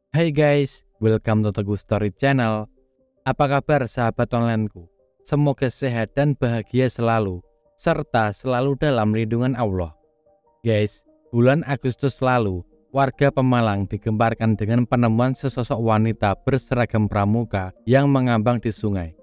Hai guys, welcome to Teguh Story Channel. Apa kabar sahabat onlineku? Semoga sehat dan bahagia selalu, serta selalu dalam lindungan Allah. Guys, bulan Agustus lalu, warga Pemalang digemparkan dengan penemuan sesosok wanita berseragam pramuka yang mengambang di sungai.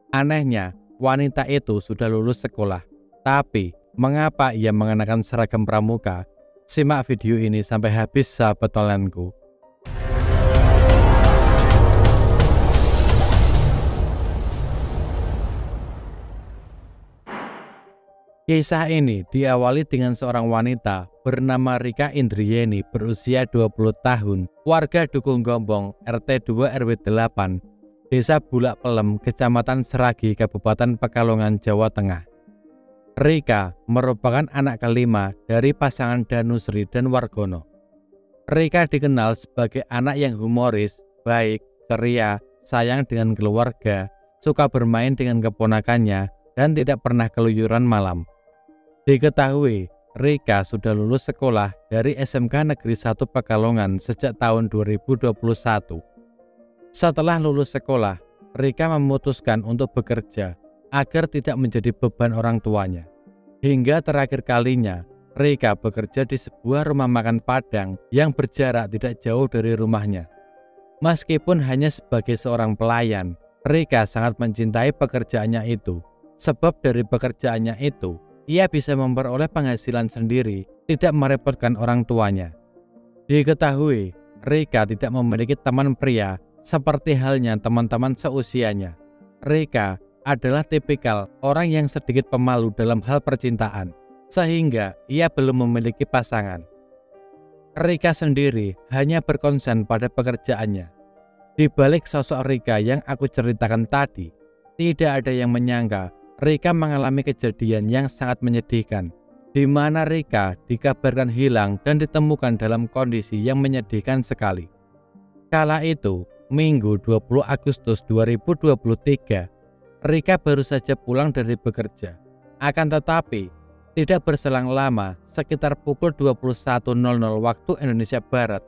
Anehnya, wanita itu sudah lulus sekolah. Tapi, mengapa ia mengenakan seragam pramuka? Simak video ini sampai habis sahabat onlineku. Kisah ini diawali dengan seorang wanita bernama Rika Indrieni berusia 20 tahun, warga Dukung Gombong, RT 2 RW 8, Desa Bulak Pelem, Kecamatan Seragi, Kabupaten Pekalongan, Jawa Tengah. Rika merupakan anak kelima dari pasangan Danusri dan Wargono. Rika dikenal sebagai anak yang humoris, baik, ceria, sayang dengan keluarga, suka bermain dengan keponakannya, dan tidak pernah keluyuran malam. Diketahui, Rika sudah lulus sekolah dari SMK Negeri 1 Pekalongan sejak tahun 2021. Setelah lulus sekolah, Rika memutuskan untuk bekerja agar tidak menjadi beban orang tuanya. Hingga terakhir kalinya, Rika bekerja di sebuah rumah makan Padang yang berjarak tidak jauh dari rumahnya. Meskipun hanya sebagai seorang pelayan, Rika sangat mencintai pekerjaannya itu. Sebab dari pekerjaannya itu, ia bisa memperoleh penghasilan sendiri, tidak merepotkan orang tuanya. Diketahui, Rika tidak memiliki teman pria seperti halnya teman-teman seusianya. Rika adalah tipikal orang yang sedikit pemalu dalam hal percintaan, sehingga ia belum memiliki pasangan. Rika sendiri hanya berkonsen pada pekerjaannya. Di balik sosok Rika yang aku ceritakan tadi, tidak ada yang menyangka Rika mengalami kejadian yang sangat menyedihkan, di mana Rika dikabarkan hilang dan ditemukan dalam kondisi yang menyedihkan sekali. Kala itu, Minggu 20 Agustus 2023, Rika baru saja pulang dari bekerja. Akan tetapi, tidak berselang lama, sekitar pukul 21.00 waktu Indonesia Barat,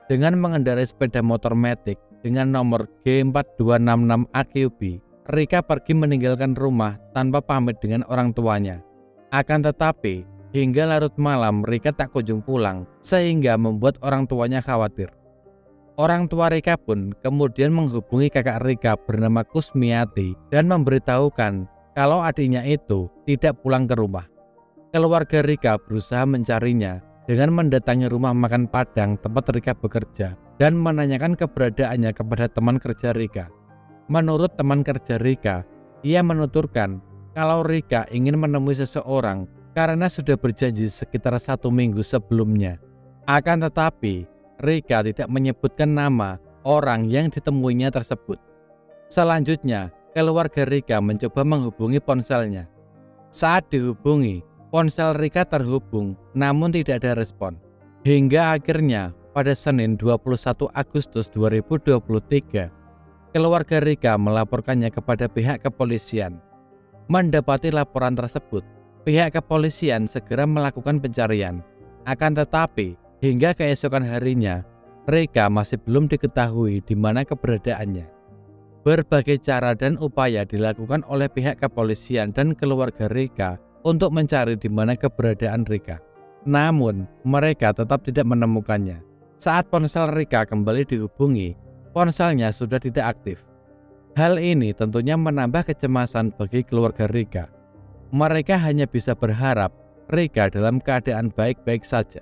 dengan mengendarai sepeda motor matic dengan nomor G4266 AQB, Rika pergi meninggalkan rumah tanpa pamit dengan orang tuanya. Akan tetapi, hingga larut malam Rika tak kunjung pulang, sehingga membuat orang tuanya khawatir. Orang tua Rika pun kemudian menghubungi kakak Rika bernama Kusmiati dan memberitahukan kalau adiknya itu tidak pulang ke rumah. Keluarga Rika berusaha mencarinya dengan mendatangi rumah makan Padang tempat Rika bekerja dan menanyakan keberadaannya kepada teman kerja Rika. Menurut teman kerja Rika, ia menuturkan kalau Rika ingin menemui seseorang karena sudah berjanji sekitar 1 minggu sebelumnya. Akan tetapi, Rika tidak menyebutkan nama orang yang ditemuinya tersebut. Selanjutnya, keluarga Rika mencoba menghubungi ponselnya. Saat dihubungi, ponsel Rika terhubung namun tidak ada respon. Hingga akhirnya pada Senin 21 Agustus 2023, keluarga Rika melaporkannya kepada pihak kepolisian. Mendapati laporan tersebut, pihak kepolisian segera melakukan pencarian. Akan tetapi, hingga keesokan harinya, Rika masih belum diketahui di mana keberadaannya. Berbagai cara dan upaya dilakukan oleh pihak kepolisian dan keluarga Rika untuk mencari di mana keberadaan Rika. Namun, mereka tetap tidak menemukannya. Saat ponsel Rika kembali dihubungi, ponselnya sudah tidak aktif. Hal ini tentunya menambah kecemasan bagi keluarga Rika. Mereka hanya bisa berharap Rika dalam keadaan baik-baik saja.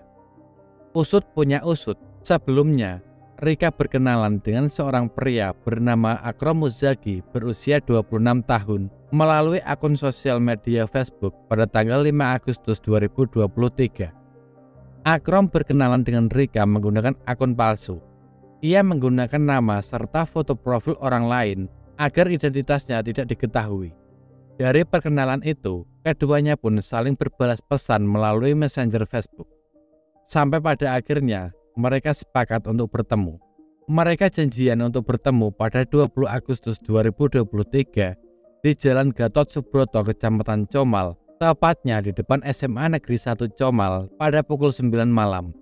Usut punya usut, sebelumnya Rika berkenalan dengan seorang pria bernama Akrom Muzaki berusia 26 tahun melalui akun sosial media Facebook pada tanggal 5 Agustus 2023. Akrom berkenalan dengan Rika menggunakan akun palsu. Ia menggunakan nama serta foto profil orang lain agar identitasnya tidak diketahui. Dari perkenalan itu, keduanya pun saling berbalas pesan melalui Messenger Facebook. Sampai pada akhirnya, mereka sepakat untuk bertemu. Mereka janjian untuk bertemu pada 20 Agustus 2023 di Jalan Gatot Subroto, Kecamatan Comal, tepatnya di depan SMA Negeri 1 Comal pada pukul 9 malam.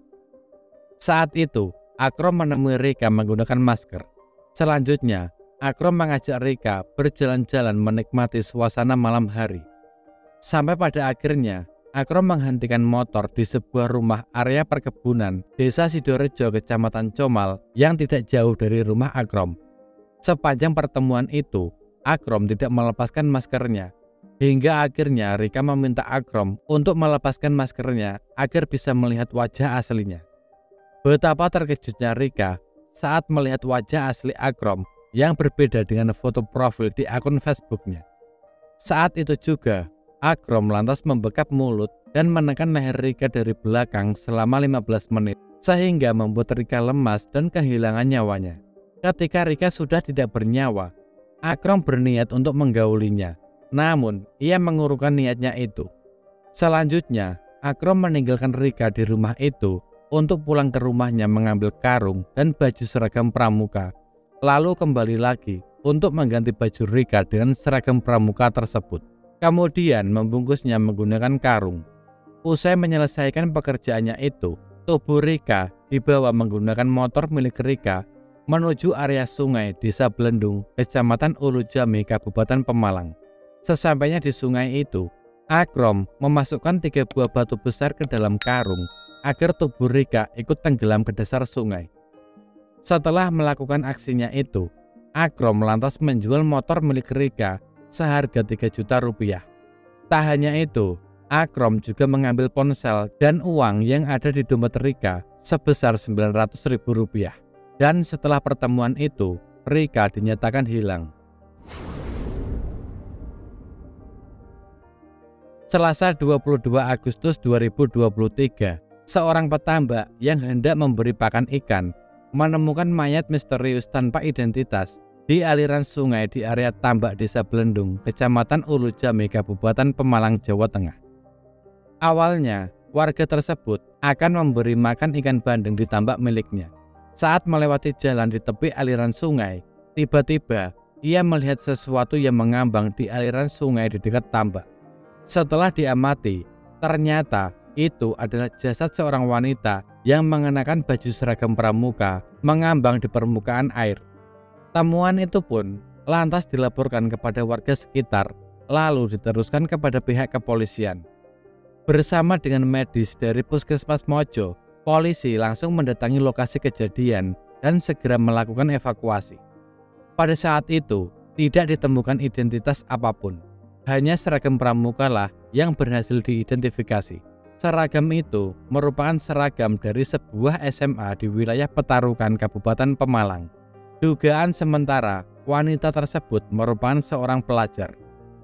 Saat itu, Akrom menemui Rika menggunakan masker. Selanjutnya, Akrom mengajak Rika berjalan-jalan menikmati suasana malam hari. Sampai pada akhirnya, Akrom menghentikan motor di sebuah rumah area perkebunan Desa Sidorejo, Kecamatan Comal yang tidak jauh dari rumah Akrom. Sepanjang pertemuan itu, Akrom tidak melepaskan maskernya. Hingga akhirnya Rika meminta Akrom untuk melepaskan maskernya agar bisa melihat wajah aslinya. Betapa terkejutnya Rika saat melihat wajah asli Akrom yang berbeda dengan foto profil di akun Facebooknya. Saat itu juga, Akrom lantas membekap mulut dan menekan leher Rika dari belakang selama 15 menit, sehingga membuat Rika lemas dan kehilangan nyawanya. Ketika Rika sudah tidak bernyawa, Akrom berniat untuk menggaulinya. Namun, ia mengurungkan niatnya itu. Selanjutnya, Akrom meninggalkan Rika di rumah itu untuk pulang ke rumahnya mengambil karung dan baju seragam pramuka, lalu kembali lagi untuk mengganti baju Rika dengan seragam pramuka tersebut. Kemudian membungkusnya menggunakan karung. Usai menyelesaikan pekerjaannya itu, tubuh Rika dibawa menggunakan motor milik Rika menuju area sungai Desa Belendung, Kecamatan Ulu Jami, Kabupaten Pemalang. Sesampainya di sungai itu, Akrom memasukkan 3 buah batu besar ke dalam karung agar tubuh Rika ikut tenggelam ke dasar sungai. Setelah melakukan aksinya itu, Akrom lantas menjual motor milik Rika seharga 3 juta rupiah. Tak hanya itu, Akrom juga mengambil ponsel dan uang yang ada di dompet Rika sebesar 900.000 rupiah. Dan setelah pertemuan itu, Rika dinyatakan hilang. Selasa 22 Agustus 2023, seorang petambak yang hendak memberi pakan ikan menemukan mayat misterius tanpa identitas di aliran sungai di area tambak Desa Belendung, Kecamatan Ulu Jami, Kabupaten Pemalang, Jawa Tengah. Awalnya, warga tersebut akan memberi makan ikan bandeng di tambak miliknya. Saat melewati jalan di tepi aliran sungai, tiba-tiba ia melihat sesuatu yang mengambang di aliran sungai di dekat tambak. Setelah diamati, ternyata itu adalah jasad seorang wanita yang mengenakan baju seragam pramuka mengambang di permukaan air. Temuan itu pun lantas dilaporkan kepada warga sekitar, lalu diteruskan kepada pihak kepolisian. Bersama dengan medis dari Puskesmas Mojo, polisi langsung mendatangi lokasi kejadian dan segera melakukan evakuasi. Pada saat itu, tidak ditemukan identitas apapun. Hanya seragam pramuka lah yang berhasil diidentifikasi. Seragam itu merupakan seragam dari sebuah SMA di wilayah Petarukan, Kabupaten Pemalang. Dugaan sementara, wanita tersebut merupakan seorang pelajar.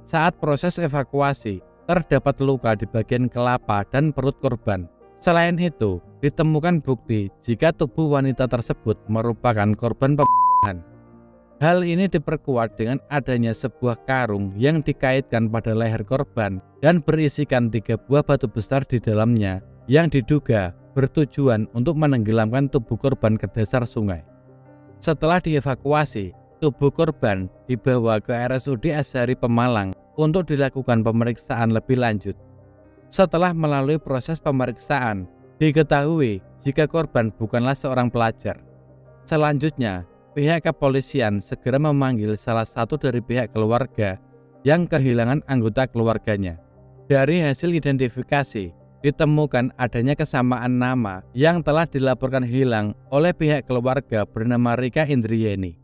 Saat proses evakuasi, terdapat luka di bagian kelapa dan perut korban. Selain itu, ditemukan bukti jika tubuh wanita tersebut merupakan korban pembunuhan. Hal ini diperkuat dengan adanya sebuah karung yang dikaitkan pada leher korban dan berisikan 3 buah batu besar di dalamnya yang diduga bertujuan untuk menenggelamkan tubuh korban ke dasar sungai. Setelah dievakuasi, tubuh korban dibawa ke RSUD Azhari Pemalang untuk dilakukan pemeriksaan lebih lanjut. Setelah melalui proses pemeriksaan, diketahui jika korban bukanlah seorang pelajar. Selanjutnya, pihak kepolisian segera memanggil salah satu dari pihak keluarga yang kehilangan anggota keluarganya. Dari hasil identifikasi, ditemukan adanya kesamaan nama yang telah dilaporkan hilang oleh pihak keluarga bernama Rika Indrieni.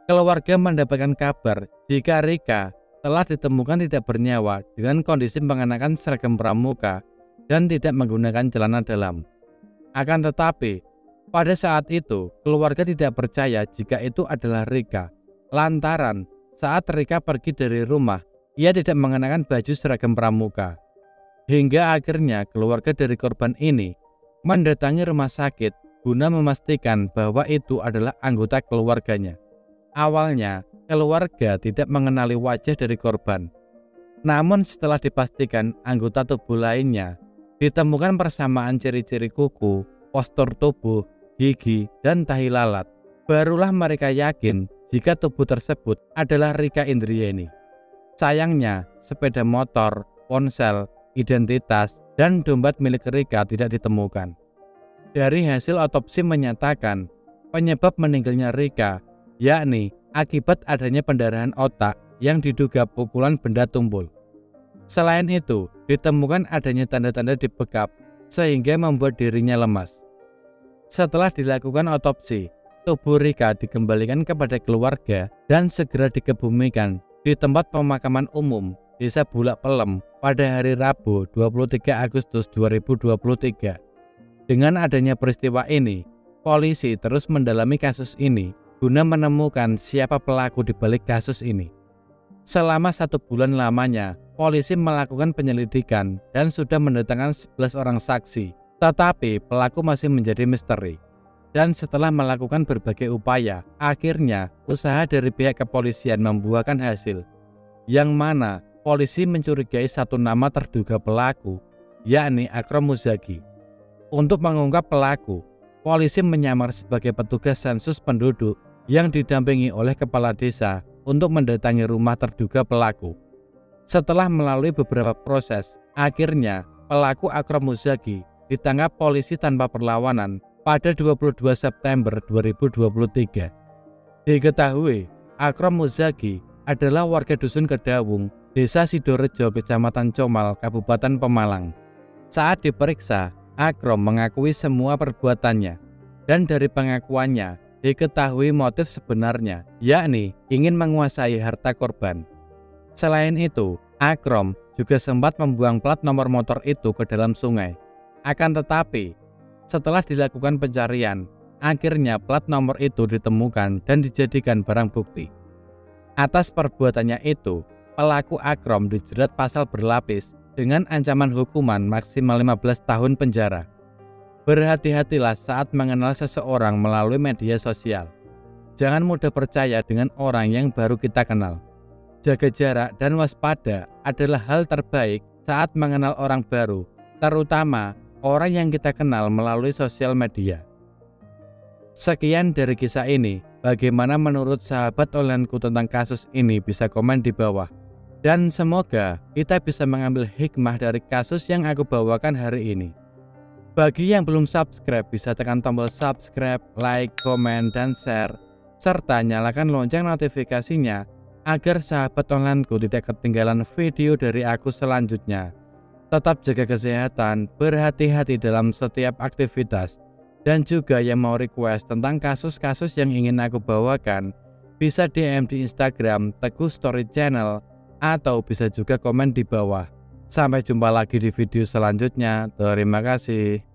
Keluarga mendapatkan kabar jika Rika telah ditemukan tidak bernyawa dengan kondisi mengenakan seragam pramuka dan tidak menggunakan celana dalam. Akan tetapi, pada saat itu, keluarga tidak percaya jika itu adalah Rika. Lantaran saat Rika pergi dari rumah, ia tidak mengenakan baju seragam pramuka. Hingga akhirnya keluarga dari korban ini mendatangi rumah sakit guna memastikan bahwa itu adalah anggota keluarganya. Awalnya, keluarga tidak mengenali wajah dari korban. Namun setelah dipastikan anggota tubuh lainnya, ditemukan persamaan ciri-ciri kuku, postur tubuh, gigi, dan tahi lalat. Barulah mereka yakin jika tubuh tersebut adalah Rika Indrieni. Sayangnya, sepeda motor, ponsel, identitas, dan dompet milik Rika tidak ditemukan. Dari hasil otopsi menyatakan penyebab meninggalnya Rika yakni akibat adanya pendarahan otak yang diduga pukulan benda tumpul. Selain itu, ditemukan adanya tanda-tanda di bekap sehingga membuat dirinya lemas. Setelah dilakukan otopsi, tubuh Rika dikembalikan kepada keluarga dan segera dikebumikan di tempat pemakaman umum Desa Bulak Pelem pada hari Rabu 23 Agustus 2023. Dengan adanya peristiwa ini, polisi terus mendalami kasus ini guna menemukan siapa pelaku di balik kasus ini. Selama 1 bulan lamanya, polisi melakukan penyelidikan dan sudah mendatangkan 11 orang saksi. Tetapi pelaku masih menjadi misteri. Dan setelah melakukan berbagai upaya, akhirnya usaha dari pihak kepolisian membuahkan hasil. Yang mana polisi mencurigai satu nama terduga pelaku, yakni Akrom Muzaki. Untuk mengungkap pelaku, polisi menyamar sebagai petugas sensus penduduk yang didampingi oleh kepala desa untuk mendatangi rumah terduga pelaku. Setelah melalui beberapa proses, akhirnya pelaku Akrom Muzaki ditangkap polisi tanpa perlawanan pada 22 September 2023. Diketahui, Akrom Muzaki adalah warga dusun Kedawung, Desa Sidorejo, Kecamatan Comal, Kabupaten Pemalang. Saat diperiksa, Akrom mengakui semua perbuatannya, dan dari pengakuannya diketahui motif sebenarnya, yakni ingin menguasai harta korban. Selain itu, Akrom juga sempat membuang plat nomor motor itu ke dalam sungai. Akan tetapi, setelah dilakukan pencarian, akhirnya plat nomor itu ditemukan dan dijadikan barang bukti. Atas perbuatannya itu, pelaku Akrom dijerat pasal berlapis dengan ancaman hukuman maksimal 15 tahun penjara. Berhati-hatilah saat mengenal seseorang melalui media sosial. Jangan mudah percaya dengan orang yang baru kita kenal. Jaga jarak dan waspada adalah hal terbaik saat mengenal orang baru, terutama orang yang kita kenal melalui sosial media. Sekian dari kisah ini. Bagaimana menurut sahabat onlineku tentang kasus ini? Bisa komen di bawah. Dan semoga kita bisa mengambil hikmah dari kasus yang aku bawakan hari ini. Bagi yang belum subscribe, bisa tekan tombol subscribe, like, komen, dan share, serta nyalakan lonceng notifikasinya agar sahabat onlineku tidak ketinggalan video dari aku selanjutnya. Tetap jaga kesehatan, berhati-hati dalam setiap aktivitas, dan juga yang mau request tentang kasus-kasus yang ingin aku bawakan, bisa DM di Instagram Teguh Story Channel, atau bisa juga komen di bawah. Sampai jumpa lagi di video selanjutnya. Terima kasih.